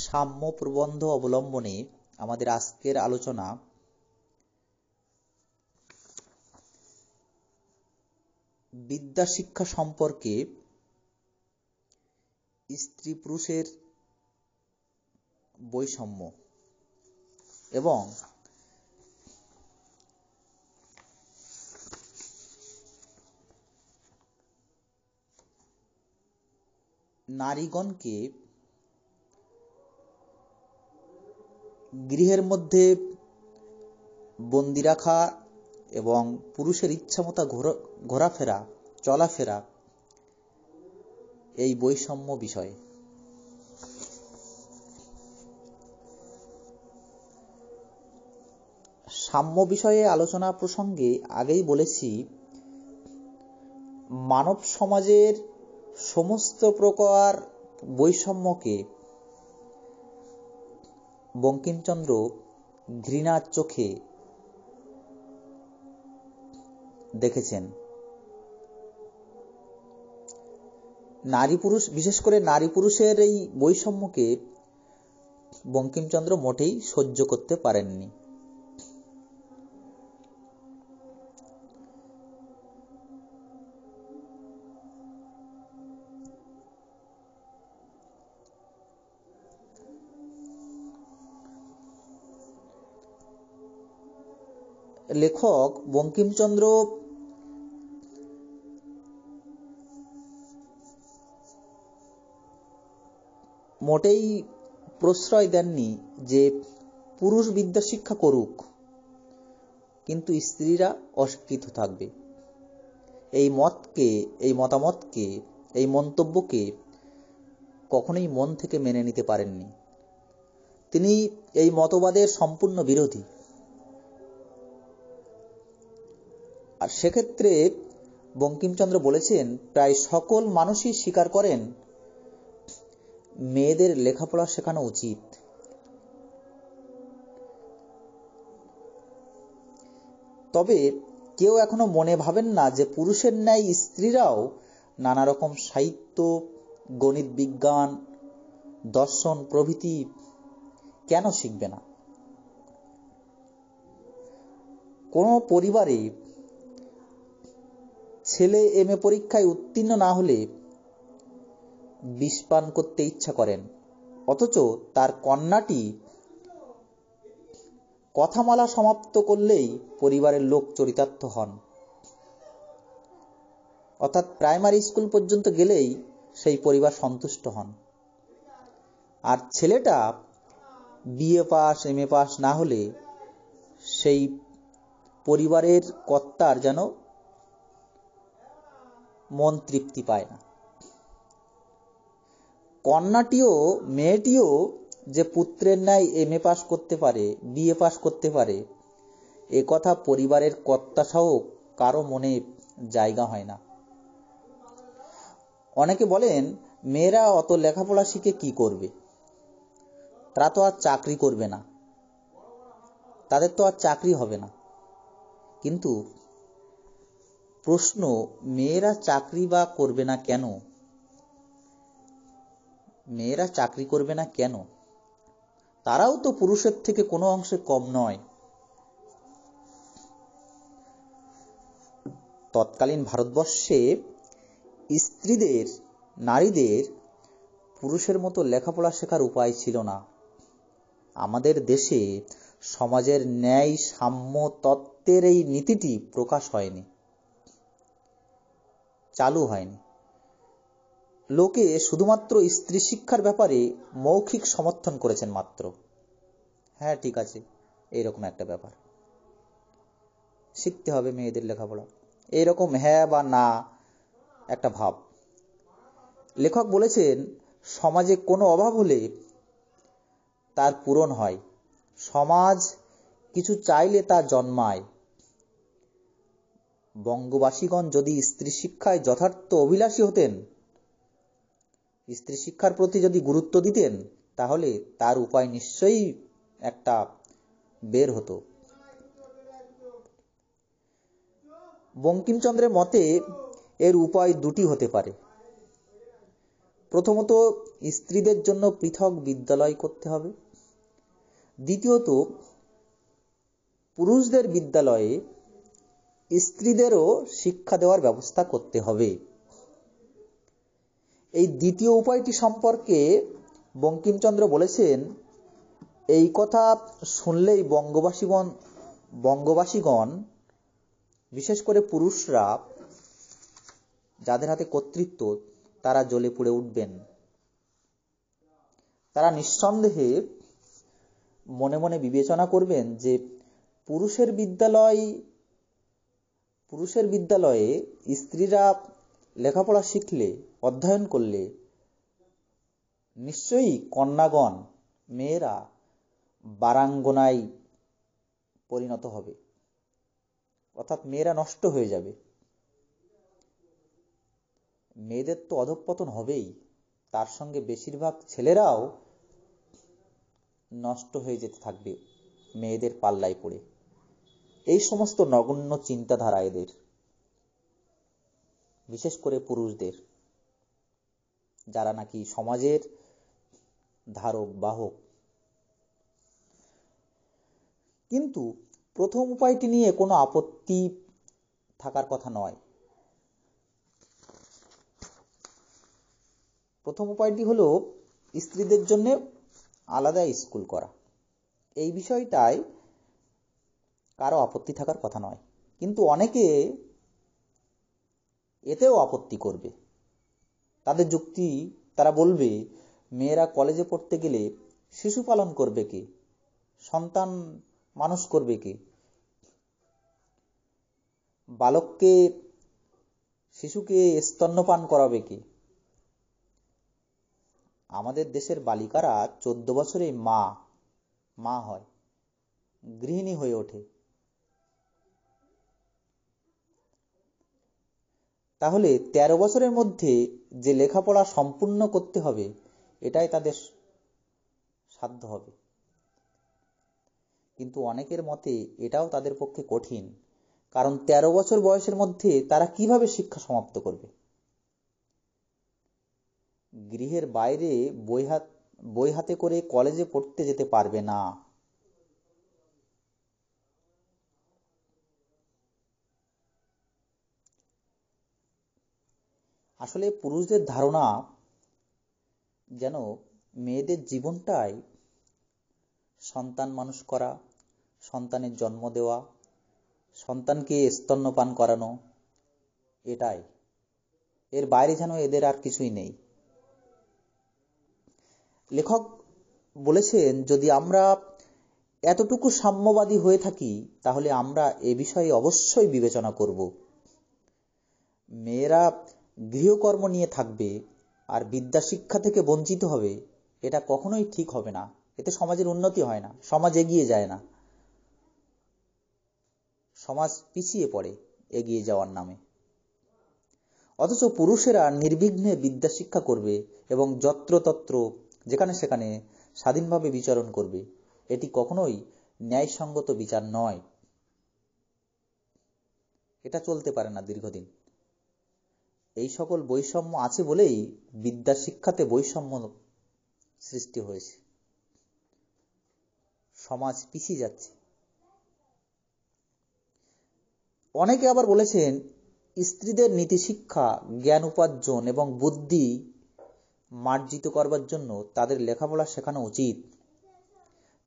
সাম্য প্রবন্ধ অবলম্বনে আমাদের আজকের আলোচনা বিদ্যা শিক্ষা সম্পর্কে স্ত্রী পুরুষের বৈষম্য এবং নারীগণকে গৃহের মধ্যে বন্দি রাখা এবং পুরুষের ইচ্ছামতো ঘোরাফেরা চলাফেরা এই বৈষম্য বিষয়ে। সাম্য বিষয়ে আলোচনা প্রসঙ্গে আগেই বলেছি, মানব সমাজের সমস্ত প্রকার বৈষম্যকে বঙ্কিমচন্দ্র ঘৃণার চোখে দেখেছেন। নারী পুরুষ, বিশেষ করে নারী পুরুষের এই বৈষম্যকে বঙ্কিমচন্দ্র মোটেই সহ্য করতে পারেননি। লেখক বঙ্কিমচন্দ্র মোটেই প্রশ্রয় দেননি যে পুরুষ বিদ্যা শিক্ষা করুক, কিন্তু স্ত্রীরা অশিক্ষিত থাকবে। এই মতামতকে, এই মন্তব্যকে কখনোই মন থেকে মেনে নিতে পারেননি। তিনি এই মতবাদের সম্পূর্ণ বিরোধী। আর সেক্ষেত্রে বঙ্কিমচন্দ্র বলেছেন, প্রায় সকল মানুষই স্বীকার করেন মেয়েদের লেখাপড়া শেখানো উচিত। তবে কেউ এখনো মনে ভাবেন না যে পুরুষের ন্যায় স্ত্রীরাও নানা রকম সাহিত্য, গণিত, বিজ্ঞান, দর্শন প্রভৃতি কেন শিখবে না। কোন পরিবারে ছেলে এমএ পরীক্ষায় উত্তীর্ণ না হলে বিষ পান করতে ইচ্ছা করেন, অথচ তার কন্যাটি কথামালা সমাপ্ত করলেই পরিবারের লোক চরিতার্থ হন। অর্থাৎ প্রাইমারি স্কুল পর্যন্ত গেলেই সেই পরিবার সন্তুষ্ট হন। আর ছেলেটা বিএ পাস, এমএ পাস না হলে সেই পরিবারের কর্তার যেন মন তৃপ্তি পায় না। কন্যাটিও, মেয়েটিও যে পুত্রের ন্যায় এমএ পাস করতে পারে, বিএ পাস করতে পারে, এ কথা পরিবারের কর্তা সহ কারো মনে জায়গা হয় না। অনেকে বলেন, মেয়েরা অত লেখাপড়া শিখে কি করবে, তারা তো আর চাকরি করবে না, তাদের তো আর চাকরি হবে না। কিন্তু প্রশ্ন, মেয়েরা চাকরি বা করবে না কেন? মেয়েরা চাকরি করবে না কেন? তারাও তো পুরুষের থেকে কোনো অংশে কম নয়। তৎকালীন ভারতবর্ষে স্ত্রীদের, নারীদের পুরুষের মতো লেখাপড়া শেখার উপায় ছিল না। আমাদের দেশে সমাজের ন্যায় সাম্য তত্ত্বের এই নীতিটি প্রকাশ হয়নি, চালু হয়নি। লোকে শুধুমাত্র স্ত্রী শিক্ষার ব্যাপারে মৌখিক সমর্থন করেছেন মাত্র। হ্যাঁ, ঠিক আছে, এইরকম একটা ব্যাপার, শিখতে হবে মেয়েদের লেখাপড়া, এইরকম হ্যাঁ বা না একটা ভাব। লেখক বলেছেন, সমাজে কোনো অভাব হলে তার পূরণ হয়, সমাজ কিছু চাইলে তা জন্মায়। বঙ্গবাসীগণ যদি স্ত্রী শিক্ষায় যথার্থ অভিলাষী হতেন, স্ত্রী শিক্ষার প্রতি যদি গুরুত্ব দিতেন, তাহলে তার উপায় নিশ্চয়ই একটা বের হতো। বঙ্কিমচন্দ্রের মতে এর উপায় দুটি হতে পারে। প্রথমত স্ত্রীদের জন্য পৃথক বিদ্যালয় করতে হবে। দ্বিতীয়ত পুরুষদের বিদ্যালয়ে স্ত্রীদেরও শিক্ষা দেওয়ার ব্যবস্থা করতে হবে। এই দ্বিতীয় উপায়টি সম্পর্কে বঙ্কিমচন্দ্র বলেছেন, এই কথা শুনলেই বঙ্গবাসীগণ বিশেষ করে পুরুষরা, যাদের হাতে কর্তৃত্ব, তারা জ্বলে পুড়ে উঠবেন। তারা নিঃসন্দেহে মনে মনে বিবেচনা করবেন যে পুরুষের বিদ্যালয়ে স্ত্রীরা লেখাপড়া শিখলে, অধ্যয়ন করলে নিশ্চয়ই কন্যাগণ, মেয়েরা বারাঙ্গনায় পরিণত হবে, অর্থাৎ মেয়েরা নষ্ট হয়ে যাবে। মেয়েদের তো অধঃপতন হবেই, তার সঙ্গে বেশিরভাগ ছেলেরাও নষ্ট হয়ে যেতে থাকবে মেয়েদের পাল্লায় পড়ে। এই সমস্ত নগণ্য চিন্তাধারা এদের, বিশেষ করে পুরুষদের, যারা নাকি সমাজের ধারক বাহক। কিন্তু প্রথম উপায়টি নিয়ে কোনো আপত্তি থাকার কথা নয়। প্রথম উপায়টি হলো স্ত্রীদের জন্য আলাদা স্কুল করা। এই বিষয়টায় কারো আপত্তি থাকার কথা নয়, কিন্তু অনেকে এতেও আপত্তি করবে। তাদের যুক্তি, তারা বলবে, মেয়েরা কলেজে পড়তে গেলে শিশু পালন করবে কে, সন্তান মানুষ করবে কে, শিশুকে স্তন্যপান করাবে কে? আমাদের দেশের বালিকারা 14 বছরে মা হয়, গৃহিণী হয়ে ওঠে। তাহলে 13 বছরের মধ্যে যে লেখাপড়া সম্পূর্ণ করতে হবে, এটাই তাদের সাধ্য হবে। কিন্তু অনেকের মতে এটাও তাদের পক্ষে কঠিন, কারণ 13 বছর বয়সের মধ্যে তারা কিভাবে শিক্ষা সমাপ্ত করবে? গৃহের বাইরে বই হাতে করে কলেজে পড়তে যেতে পারবে না। আসলে পুরুষদের ধারণা যেন মেয়েদের জীবনটাই সন্তান মানুষ করা, সন্তানের জন্ম দেওয়া, সন্তানকে স্তন্যপান করানো, এটাই। এর বাইরে যেন এদের আর কিছুই নেই। লেখক বলেছেন, যদি আমরা এতটুকু সাম্যবাদী হয়ে থাকি, তাহলে আমরা এ বিষয়ে অবশ্যই বিবেচনা করব। মেয়েরা গৃহকর্ম নিয়ে থাকবে আর বিদ্যা শিক্ষা থেকে বঞ্চিত হবে, এটা কখনোই ঠিক হবে না। এতে সমাজের উন্নতি হয় না, সমাজ এগিয়ে যায় না, সমাজ পিছিয়ে পড়ে এগিয়ে যাওয়ার নামে। অথচ পুরুষেরা নির্বিঘ্নে বিদ্যা শিক্ষা করবে এবং যত্রতত্র, যেখানে সেখানে স্বাধীনভাবে বিচরণ করবে। এটি কখনোই ন্যায়সঙ্গত বিচার নয়। এটা চলতে পারে না দীর্ঘদিন। এই সকল বৈষম্য আছে বলেই বিদ্যা শিক্ষাতে বৈষম্য সৃষ্টি হয়েছে, সমাজ পিছিয়ে যাচ্ছে। অনেকে আবার বলেছেন, স্ত্রীদের নীতি শিক্ষা, জ্ঞান উপার্জন এবং বুদ্ধি মার্জিত করবার জন্য তাদের লেখাপড়া শেখানো উচিত।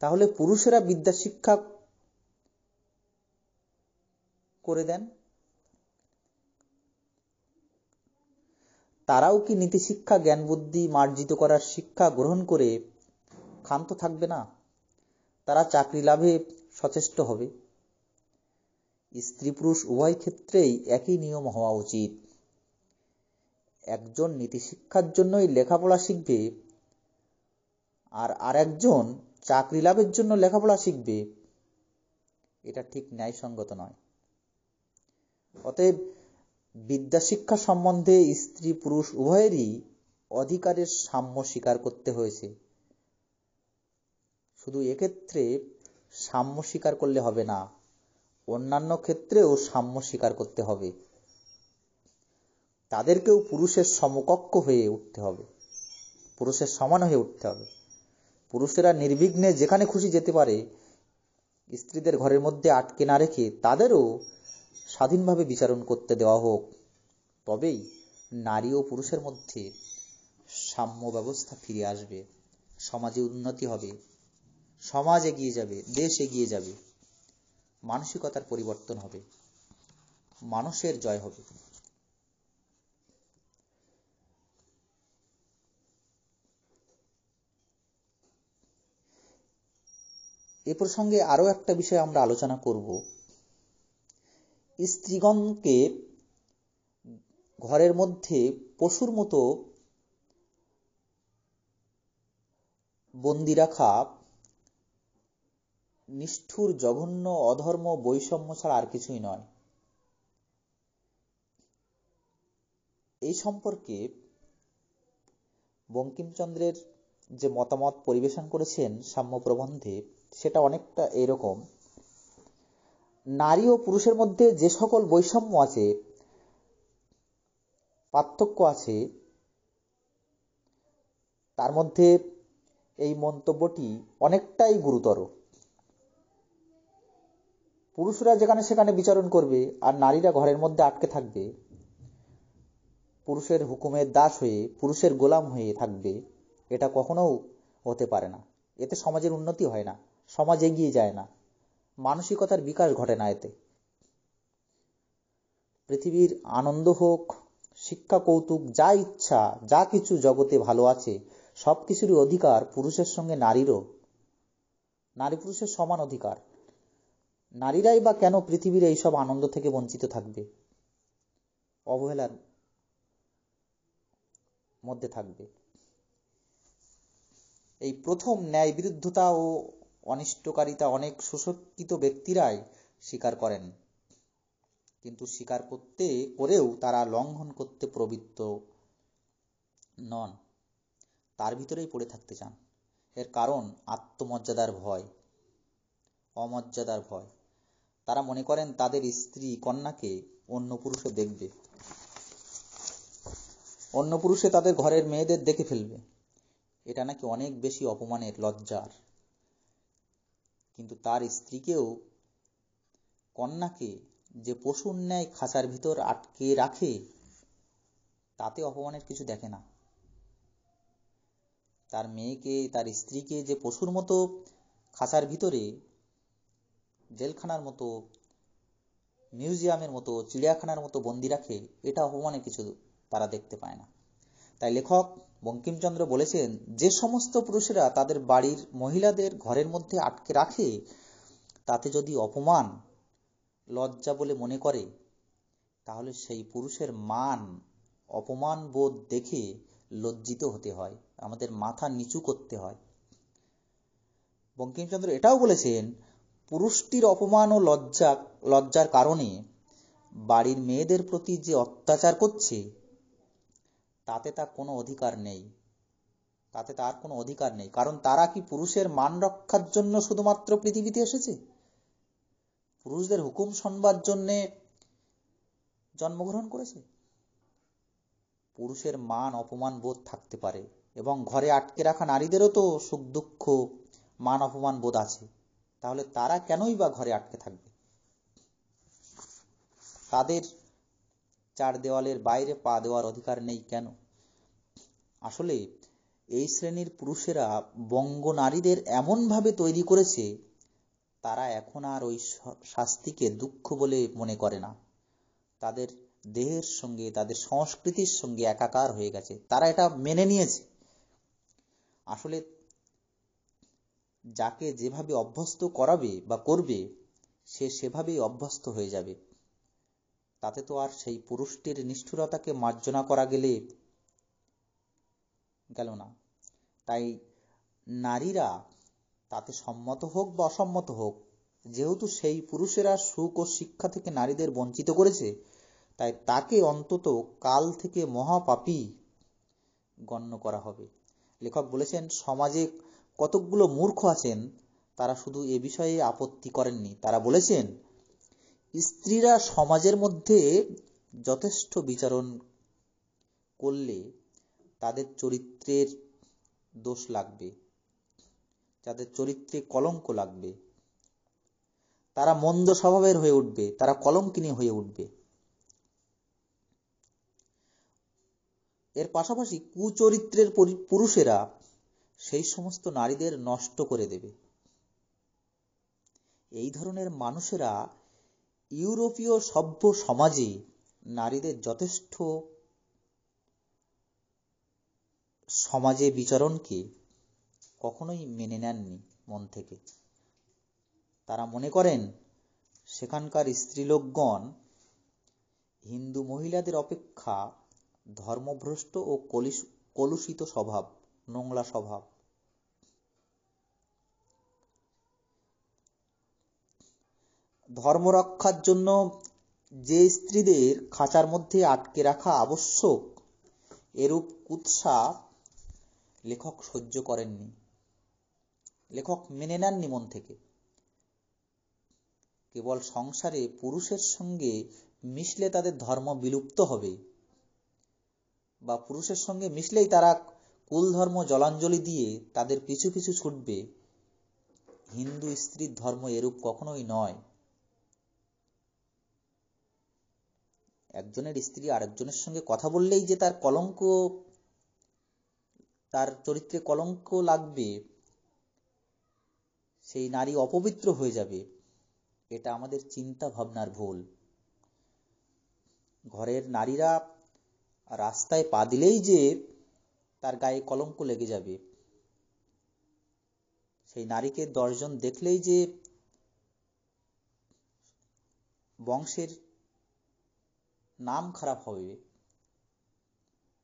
তাহলে পুরুষেরা বিদ্যা শিক্ষা করে দেন, তারাও কি নীতি শিক্ষা, জ্ঞান বুদ্ধি মার্জিত করার শিক্ষা গ্রহণ করে ক্ষান্ত থাকবে না? তারা চাকরি লাভে সচেষ্ট হবে। স্ত্রী পুরুষ উভয় ক্ষেত্রেই একই নিয়ম হওয়া উচিত। একজন নীতি শিক্ষার জন্যই লেখাপড়া শিখবে আর আরেকজন চাকরি লাভের জন্য লেখাপড়া শিখবে, এটা ঠিক ন্যায়সঙ্গত নয়। অতএব বিদ্যা শিক্ষা সম্বন্ধে স্ত্রী পুরুষ উভয়েরই অধিকারের সাম্য স্বীকার করতে হয়েছে। শুধু এক্ষেত্রে সাম্য স্বীকার করলে হবে না, অন্যান্য ক্ষেত্রেও সাম্য স্বীকার করতে হবে। তাদেরকেও পুরুষের সমকক্ষ হয়ে উঠতে হবে। পুরুষের সমান হয়ে উঠতে হবে। পুরুষেরা নির্বিঘ্নে যেখানে খুশি যেতে পারে, স্ত্রীদের ঘরের মধ্যে আটকে না রেখে তাদেরও স্বাধীনভাবে বিচারণ করতে দেওয়া হোক। তবেই নারী ও পুরুষের মধ্যে সাম্য ব্যবস্থা ফিরে আসবে, সমাজে উন্নতি হবে, সমাজ এগিয়ে যাবে, দেশ এগিয়ে যাবে, মানসিকতার পরিবর্তন হবে, মানুষের জয় হবে। এ প্রসঙ্গে আরো একটা বিষয় আমরা আলোচনা করব। স্ত্রীগণকে ঘরের মধ্যে পশুর মতো বন্দি রাখা নিষ্ঠুর, জঘন্য, অধর্ম, বৈষম্য ছাড়া আর কিছুই নয়। এই সম্পর্কে বঙ্কিমচন্দ্রের যে মতামত পরিবেশন করেছেন সাম্য প্রবন্ধে, সেটা অনেকটা এরকম। নারী ও পুরুষের মধ্যে যে সকল বৈষম্য আছে, পার্থক্য আছে, তার মধ্যে এই মন্তব্যটি অনেকটাই গুরুতর। পুরুষরা যেখানে সেখানে বিচরণ করবে আর নারীরা ঘরের মধ্যে আটকে থাকবে, পুরুষের হুকুমের দাস হয়ে, পুরুষের গোলাম হয়ে থাকবে, এটা কখনো হতে পারে না। এতে সমাজের উন্নতি হয় না, সমাজ এগিয়ে যায় না, মানসিকতার বিকাশ ঘটে না। এতে পৃথিবীর আনন্দ হোক, শিক্ষা, কৌতুক, যা ইচ্ছা, যা কিছু জগতে ভালো আছে, সবকিছুরই অধিকার পুরুষের সঙ্গে নারীরও। নারী পুরুষের সমান অধিকার। নারীরাই বা কেন পৃথিবীর এইসব আনন্দ থেকে বঞ্চিত থাকবে, অবহেলার মধ্যে থাকবে? এই প্রথম ন্যায় বিরুদ্ধতা ও অনিষ্টকারিতা অনেক সুশিক্ষিত ব্যক্তিরাই স্বীকার করেন, কিন্তু স্বীকার করেও তারা লঙ্ঘন করতে প্রবৃত্ত নন, তার ভিতরেই পড়ে থাকতে চান। এর কারণ আত্মমর্যাদার ভয়, অমর্যাদার ভয়। তারা মনে করেন তাদের স্ত্রী কন্যাকে অন্য পুরুষে দেখবে, অন্য পুরুষে তাদের ঘরের মেয়েদের দেখে ফেলবে। এটা নাকি অনেক বেশি অপমানের, লজ্জার। কিন্তু তার স্ত্রীকেও, কন্যাকে যে পশুর ন্যায় খাঁচার ভিতর আটকে রাখে, তাতে অপমানের কিছু দেখে না। তার মেয়েকে, তার স্ত্রীকে যে পশুর মতো খাঁচার ভিতরে, জেলখানার মতো, মিউজিয়ামের মতো, চিড়িয়াখানার মতো বন্দি রাখে, এটা অপমানের কিছু তারা দেখতে পায় না। তাই লেখক বঙ্কিমচন্দ্র বলেছেন, যে সমস্ত পুরুষেরা তাদের বাড়ির মহিলাদের ঘরের মধ্যে আটকে রাখে, তাতে যদি অপমান, লজ্জা বলে মনে করে, তাহলে সেই পুরুষের মান, অপমান বোধ দেখে লজ্জিত হতে হয়, আমাদের মাথা নিচু করতে হয়। বঙ্কিমচন্দ্র এটাও বলেছেন, পুরুষটির অপমান ও লজ্জার কারণে বাড়ির মেয়েদের প্রতি যে অত্যাচার করছে, তাতে তার কোনো অধিকার নেই, তাতে তার কোনো অধিকার নেই। কারণ তারা কি পুরুষের মান রক্ষার জন্য শুধুমাত্র পৃথিবীতে এসেছে? পুরুষদের হুকুম শুনবার জন্য জন্মগ্রহণ করেছে? পুরুষের মান, অপমান বোধ থাকতে পারে, এবং ঘরে আটকে রাখা নারীদেরও তো সুখ দুঃখ, মান অপমান বোধ আছে। তাহলে তারা কেনই বা ঘরে আটকে থাকবে? তাদের চার দেওয়ালের বাইরে পা দেওয়ার অধিকার নেই কেন? আসলে এই শ্রেণীর পুরুষেরা বঙ্গ নারীদের এমন ভাবে তৈরি করেছে, তারা এখন আর ওই শাস্তিকে দুঃখ বলে মনে করে না। তাদের দেহের সঙ্গে, তাদের সংস্কৃতির সঙ্গে একাকার হয়ে গেছে, তারা এটা মেনে নিয়েছে। আসলে যাকে যেভাবে অভ্যস্ত করাবে বা করবে, সে সেভাবেই অভ্যস্ত হয়ে যাবে। তাতে তো আর সেই পুরুষটির নিষ্ঠুরতাকে মার্জনা করা গেল না। তাই নারীরা তাতে সম্মত হোক বা অসম্মত হোক, যেহেতু সেই পুরুষেরা সুখ ও শিক্ষা থেকে নারীদের বঞ্চিত করেছে, তাই তাকে অন্তত কাল থেকে মহাপাপী গণ্য করা হবে। লেখক বলেছেন, সমাজে কতকগুলো মূর্খ আছেন, তারা শুধু এ বিষয়ে আপত্তি করেননি, তারা বলেছেন, স্ত্রীরা সমাজের মধ্যে যথেষ্ট বিচারণ করলে তাদের চরিত্রের দোষ লাগবে, যাদের চরিত্রে কলঙ্ক লাগবে, তারা মন্দ স্বভাবের হয়ে উঠবে, তারা কলঙ্কিনী হয়ে উঠবে। এর পাশাপাশি কুচরিত্রের পুরুষেরা সেই সমস্ত নারীদের নষ্ট করে দেবে। এই ধরনের মানুষেরা ইউরোপীয় সভ্য সমাজে নারীদের যথেষ্ট সমাজে বিচরণকে কখনোই মেনে নেননি মন থেকে। তারা মনে করেন সেখানকার স্ত্রীলোকগণ হিন্দু মহিলাদের অপেক্ষা ধর্মভ্রষ্ট ও কলুষিত স্বভাব, নোংরা স্বভাব। ধর্ম রক্ষার জন্য যে স্ত্রীদের খাঁচার মধ্যে আটকে রাখা আবশ্যক, এরূপ কুৎসা লেখক সহ্য করেননি, লেখক মেনে নেননি মন থেকে। কেবল সংসারে পুরুষের সঙ্গে মিশলে তাদের ধর্ম বিলুপ্ত হবে, বা পুরুষের সঙ্গে মিশলেই তারা কুল ধর্ম জলাঞ্জলি দিয়ে তাদের পিছু পিছু ছুটবে, হিন্দু স্ত্রীর ধর্ম এরূপ কখনোই নয়। একজনের স্ত্রী আরেকজনের সঙ্গে কথা বললেই যে তার কলঙ্ক, তার চরিত্রে কলঙ্ক লাগবে, সেই নারী অপবিত্র হয়ে যাবে, এটা আমাদের চিন্তা ভাবনার ভুল। ঘরের নারীরা রাস্তায় পা দিলেই যে তার গায়ে কলঙ্ক লেগে যাবে, সেই নারীকে 10 জন দেখলেই যে বংশের নাম খারাপ হবে,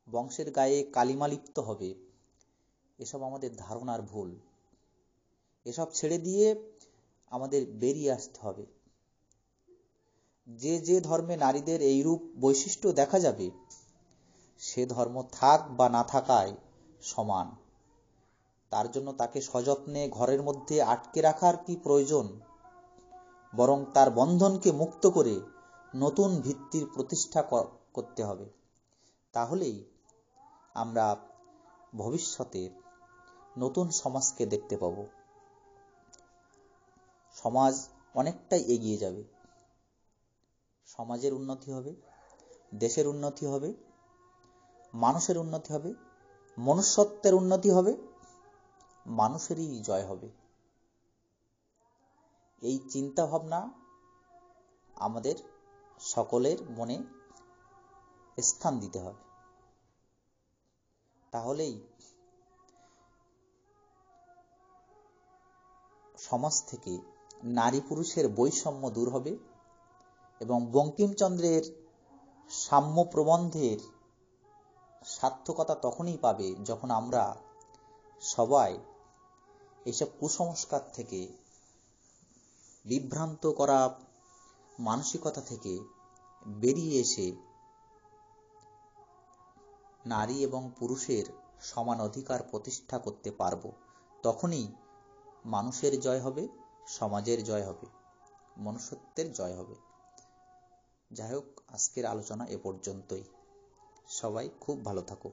বংশের গায়ে কালিমা লিপ্ত হবে, এসব আমাদের ধারণার ভুল। এসব ছেড়ে দিয়ে আমাদের বেরিয়ে আসতে হবে। যে যে ধর্মে নারীদের এইরূপ বৈশিষ্ট্য দেখা যাবে, সে ধর্ম থাক বা না থাকায় সমান। তার জন্য তাকে সযত্নে ঘরের মধ্যে আটকে রাখার কি প্রয়োজন? বরং তার বন্ধনকে মুক্ত করে নতুন ভিত্তির প্রতিষ্ঠা করতে হবে। তাহলেই আমরা ভবিষ্যতে নতুন সমাজকে দেখতে পাব। সমাজ অনেকটাই এগিয়ে যাবে, সমাজের উন্নতি হবে, দেশের উন্নতি হবে, মানুষের উন্নতি হবে, মনুষ্যত্বের উন্নতি হবে, মানুষেরই জয় হবে। এই চিন্তা ভাবনা আমাদের সকলের মনে স্থান দিতে হবে। তাহলেই সমাজ থেকে নারী পুরুষের বৈষম্য দূর হবে এবং বঙ্কিমচন্দ্রের সাম্য প্রবন্ধের সার্থকতা তখনই পাবে যখন আমরা সবাই এইসব কুসংস্কার থেকে, বিভ্রান্ত করা মানসিকতা থেকে বেরিয়ে এসে নারী এবং পুরুষের সমান অধিকার প্রতিষ্ঠা করতে পারব। তখনই মানুষের জয় হবে, সমাজের জয় হবে, মনুষ্যত্বের জয় হবে। যাই হোক, আজকের আলোচনা এ পর্যন্তই। সবাই খুব ভালো থাকো।